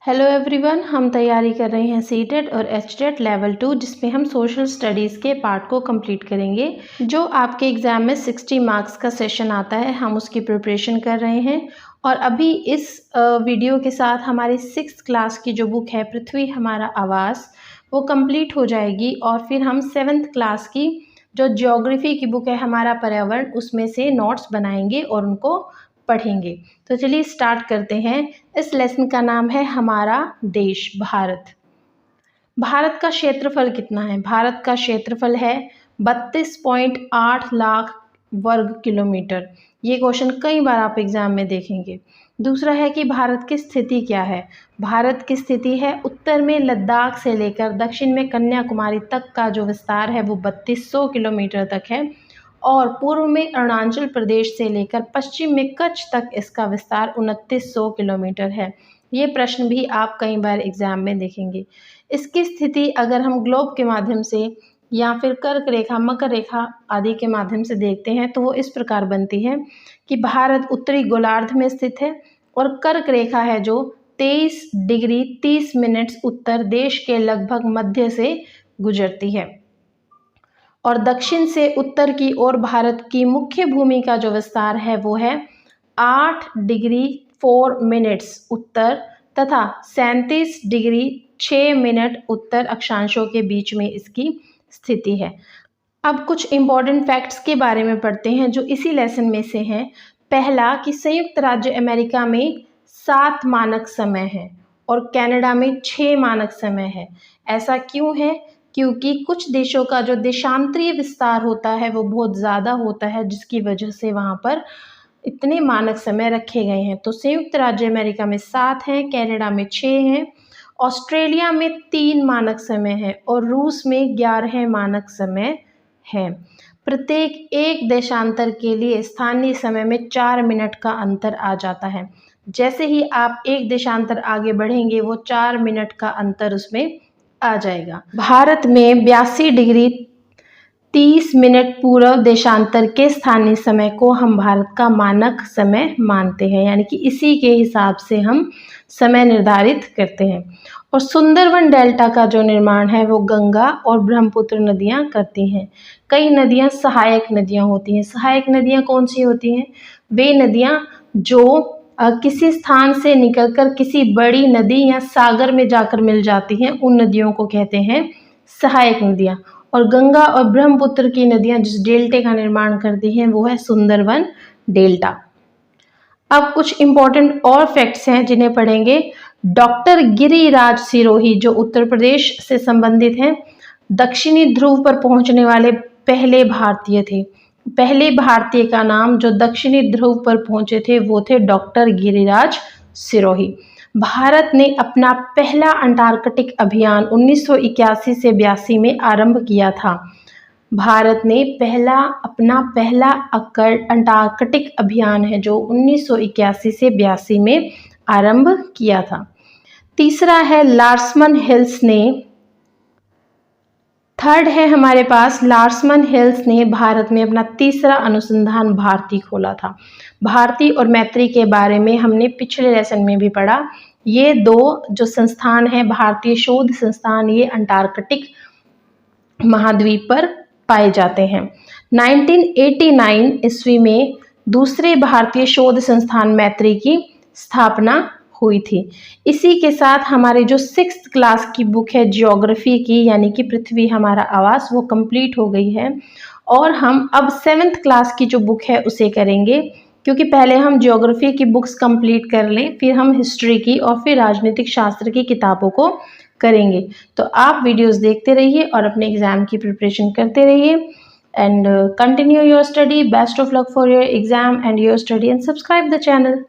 Hello everyone, हम तैयारी कर रहे हैं सीटेट और एचटेट लेवल 2 जिसमें हम सोशल स्टडीज़ के पार्ट को कंप्लीट करेंगे। जो आपके एग्ज़ाम में 60 मार्क्स का सेशन आता है, हम उसकी प्रिपरेशन कर रहे हैं। और अभी इस वीडियो के साथ हमारी 6th क्लास की जो बुक है पृथ्वी हमारा आवास, वो कंप्लीट हो जाएगी। और फिर हम 7th क्लास की जो ज्योग्राफी की बुक है हमारा पर्यावरण, उसमें से नोट्स बनाएंगे और उनको पढ़ेंगे। तो चलिए स्टार्ट करते हैं। इस लेसन का नाम है हमारा देश भारत। भारत का क्षेत्रफल कितना है? भारत का क्षेत्रफल है 32.8 लाख वर्ग किलोमीटर। ये क्वेश्चन कई बार आप एग्जाम में देखेंगे। दूसरा है कि भारत की स्थिति क्या है? भारत की स्थिति है उत्तर में लद्दाख से लेकर दक्षिण में कन्याकुमारी तक का जो विस्तार है वो 3200 किलोमीटर तक है। और पूर्व में अरुणाचल प्रदेश से लेकर पश्चिम में कच्छ तक इसका विस्तार 2900 किलोमीटर है। ये प्रश्न भी आप कई बार एग्जाम में देखेंगे। इसकी स्थिति अगर हम ग्लोब के माध्यम से या फिर कर्क रेखा, मकर रेखा आदि के माध्यम से देखते हैं तो वो इस प्रकार बनती है कि भारत उत्तरी गोलार्ध में स्थित है और कर्क रेखा है जो 23 डिग्री 30 मिनट उत्तर देश के लगभग मध्य से गुजरती है। और दक्षिण से उत्तर की ओर भारत की मुख्य भूमि का जो विस्तार है वो है 8 डिग्री 4 मिनट्स उत्तर तथा 37 डिग्री 6 मिनट उत्तर अक्षांशों के बीच में इसकी स्थिति है। अब कुछ इम्पॉर्टेंट फैक्ट्स के बारे में पढ़ते हैं जो इसी लेसन में से हैं। पहला कि संयुक्त राज्य अमेरिका में 7 मानक समय है और कनाडा में 6 मानक समय है। ऐसा क्यों है? क्योंकि कुछ देशों का जो देशांतरीय विस्तार होता है वो बहुत ज़्यादा होता है, जिसकी वजह से वहाँ पर इतने मानक समय रखे गए हैं। तो संयुक्त राज्य अमेरिका में 7 हैं, कनाडा में 6 हैं, ऑस्ट्रेलिया में 3 मानक समय है और रूस में 11 मानक समय है। प्रत्येक एक देशांतर के लिए स्थानीय समय में 4 मिनट का अंतर आ जाता है। जैसे ही आप एक देशांतर आगे बढ़ेंगे वो 4 मिनट का अंतर उसमें आ जाएगा। भारत में 82 डिग्री 30 मिनट पूर्व देशांतर के स्थानीय समय को हम भारत का मानक समय मानते हैं, यानी कि इसी के हिसाब से हम समय निर्धारित करते हैं। और सुंदरवन डेल्टा का जो निर्माण है वो गंगा और ब्रह्मपुत्र नदियां करती हैं। कई नदियां सहायक नदियां होती हैं। सहायक नदियां कौन सी होती हैं? वे नदियां जो किसी स्थान से निकलकर किसी बड़ी नदी या सागर में जाकर मिल जाती हैं, उन नदियों को कहते हैं सहायक नदियां। और गंगा और ब्रह्मपुत्र की नदियां जिस डेल्टे का निर्माण करती हैं वो है सुंदरवन डेल्टा। अब कुछ इम्पोर्टेंट और फैक्ट्स हैं जिन्हें पढ़ेंगे। डॉक्टर गिरिराज सिरोही जो उत्तर प्रदेश से संबंधित हैं, दक्षिणी ध्रुव पर पहुंचने वाले पहले भारतीय थे। पहले भारतीय का नाम जो दक्षिणी ध्रुव पर पहुंचे थे वो थे डॉक्टर गिरिराज सिरोही। भारत ने अपना पहला अंटार्कटिक अभियान 1981 से 82 में आरंभ किया था। भारत ने अपना पहला अंटार्कटिक अभियान है जो 1981 से 82 में आरंभ किया था। तीसरा है लार्समन हिल्स ने थर्ड है हमारे पास लार्समन हिल्स ने भारत में अपना तीसरा अनुसंधान भारती खोला था। भारती और मैत्री के बारे में हमने पिछले लेसन में भी पढ़ा। ये दो जो संस्थान है, भारतीय शोध संस्थान, ये अंटार्कटिक महाद्वीप पर पाए जाते हैं। 1989 ईस्वी में दूसरे भारतीय शोध संस्थान मैत्री की स्थापना हुई थी। इसी के साथ हमारी जो 6th क्लास की बुक है ज्योग्राफी की, यानी कि पृथ्वी हमारा आवास, वो कंप्लीट हो गई है। और हम अब 7th क्लास की जो बुक है उसे करेंगे, क्योंकि पहले हम ज्योग्राफी की बुक्स कंप्लीट कर लें, फिर हम हिस्ट्री की और फिर राजनीतिक शास्त्र की किताबों को करेंगे। तो आप वीडियोस देखते रहिए और अपने एग्जाम की प्रिपरेशन करते रहिए। And continue your study. Best of luck for your exam and your study and subscribe the channel.